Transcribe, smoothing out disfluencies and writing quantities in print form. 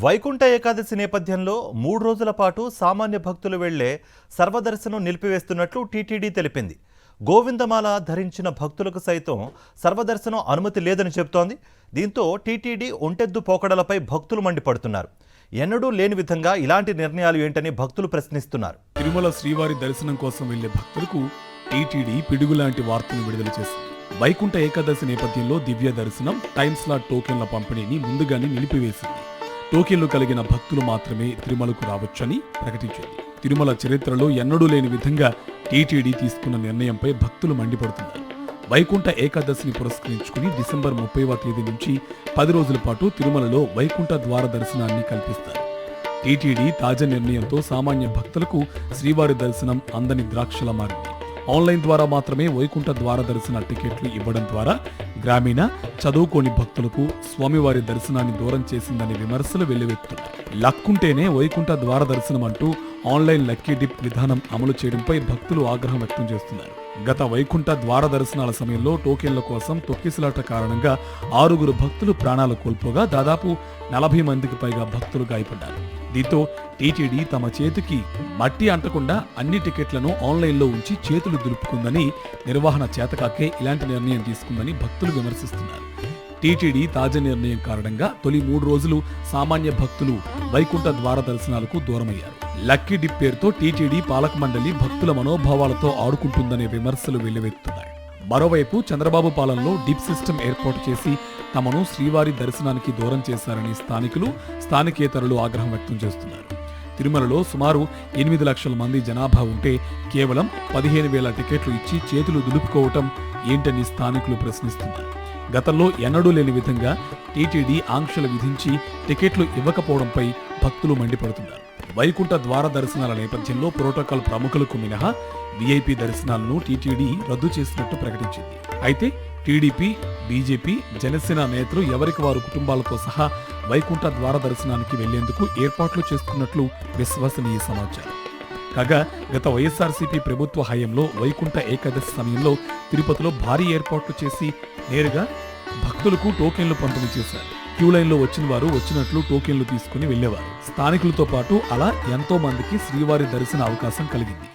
వైకుంఠ ఏకాదశి నేపథ్యంలో 3 రోజుల పాటు సామాన్య భక్తులు వెళ్లే సర్వదర్శనం నిలిపివేస్తున్నట్లు టీటీడీ తెలిపింది. గోవిందమాల ధరించిన భక్తులకు సైతం సర్వదర్శనం అనుమతి లేదని చెబుతోంది. దీంతో టీటీడీ ఒంటెద్దు పోకడలపై భక్తులు మండిపడుతున్నారు. ఎన్నడూ లేని విధంగా ఇలాంటి నిర్ణయాలు ఏంటని భక్తులు ప్రశ్నిస్తున్నారు. తిరుమల శ్రీవారి దర్శనం కోసం వెళ్లే భక్తులకు టీటీడీ పిడుగులాంటి వార్తలు విడుదల చేసింది. వైకుంఠ ఏకాదశి నేపథ్యంలో దివ్య దర్శనం, టైమ్ స్లాట్ టోకెన్ల పంపిణీని ముందుగానే నిలిపివేసింది. టోకెన్లు కలిగిన భక్తులు మాత్రమే తిరుమలకు రావచ్చని ప్రకటించింది. తిరుమల చరిత్రలో ఎన్నడూ లేని విధంగా టీటీడీ తీసుకున్న నిర్ణయంపై భక్తులు మండిపడుతున్నారు. వైకుంఠ ఏకాదశిని పురస్కరించుకుని డిసెంబర్ 30వ తేదీ నుంచి 10 రోజుల పాటు తిరుమలలో వైకుంఠ ద్వార దర్శనాన్ని కల్పిస్తారు. టీటీడీ తాజా నిర్ణయంతో సామాన్య భక్తులకు శ్రీవారి దర్శనం అందని ద్రాక్షలా మారింది. ఆన్లైన్ ద్వారా మాత్రమే వైకుంఠ ద్వార దర్శన టికెట్లు ఇవ్వడం ద్వారా గ్రామీణ, చదువుకోని భక్తులకు స్వామివారి దర్శనాన్ని దూరం చేసిందని విమర్శలు వెల్లువెత్తుతున్నాయి. లక్కుంటేనే వైకుంఠ ద్వార దర్శనం అంటూ ఆన్లైన్ లక్కీ డిప్ విధానం అమలు చేయడంపై భక్తులు ఆగ్రహం వ్యక్తం చేస్తున్నారు. గత వైకుంఠ ద్వార దర్శనాల సమయంలో టోకెన్ల కోసం తొక్కిసలాట కారణంగా 6 భక్తులు ప్రాణాలు కోల్పోగా దాదాపు 40 మందికి పైగా భక్తులు గాయపడ్డారు. దీంతో టీటీడీ తమ చేతికి మట్టి అంటకుండా అన్ని టికెట్లను ఆన్లైన్లో ఉంచి చేతులు దులుపుకుందని, నిర్వహణ చేతకాకే ఇలాంటి నిర్ణయం తీసుకుందని భక్తులు విమర్శిస్తున్నారు. టీటీడీ తాజా నిర్ణయం కారణంగా తొలి 3 రోజులు సామాన్య భక్తులు వైకుంఠ ద్వార దర్శనాలకు దూరమయ్యారు. లక్కీ డిప్ పేరుతో టీటీడీ పాలక మండలి భక్తుల మనోభావాలతో ఆడుకుంటుందనే విమర్శలు వెల్లువెత్తుతున్నాయి. మరోవైపు చంద్రబాబు పాలనలో డిప్ సిస్టమ్ ఏర్పాటు చేసి తమను శ్రీవారి దర్శనానికి దూరం చేశారని స్థానికులు, స్థానికేతరులు ఆగ్రహం వ్యక్తం చేస్తున్నారు. తిరుమలలో సుమారు 8 లక్షల మంది జనాభా ఉంటే కేవలం 15,000 టికెట్లు ఇచ్చి చేతులు దులుపుకోవటం ఏంటని స్థానికులు ప్రశ్నిస్తున్నారు. గతంలో ఎన్నడూ లేని విధంగా టీటీడీ ఆంక్షలు విధించి టికెట్లు ఇవ్వకపోవడంపై భక్తులు మండిపడుతున్నారు. వైకుంఠ ద్వార దర్శనాల నేపథ్యంలో ప్రోటోకాల్ ప్రముఖులకు మినహా వీఐపీ దర్శనాలను టీటీడీ రద్దు చేసినట్టు ప్రకటించింది. అయితే టీడీపీ, బీజేపీ, జనసేన నేతలు ఎవరికి వారు కుటుంబాలతో సహా వైకుంఠ ద్వార దర్శనానికి వెళ్లేందుకు ఏర్పాట్లు చేస్తున్నట్లు విశ్వసనీయ సమాచారం. కాగా గత వైఎస్ఆర్సీపీ ప్రభుత్వ హయాంలో వైకుంఠ ఏకాదశి సమయంలో తిరుపతిలో భారీ ఏర్పాట్లు చేసి నేరుగా భక్తులకు టోకెన్లు పంపిణీ చేశారు. క్యూ లైన్లో వచ్చిన వారు వచ్చినట్లు టోకెన్లు తీసుకుని వెళ్లేవారు. స్థానికులతో పాటు అలా ఎంతో మందికి శ్రీవారి దర్శన అవకాశం కలిగింది.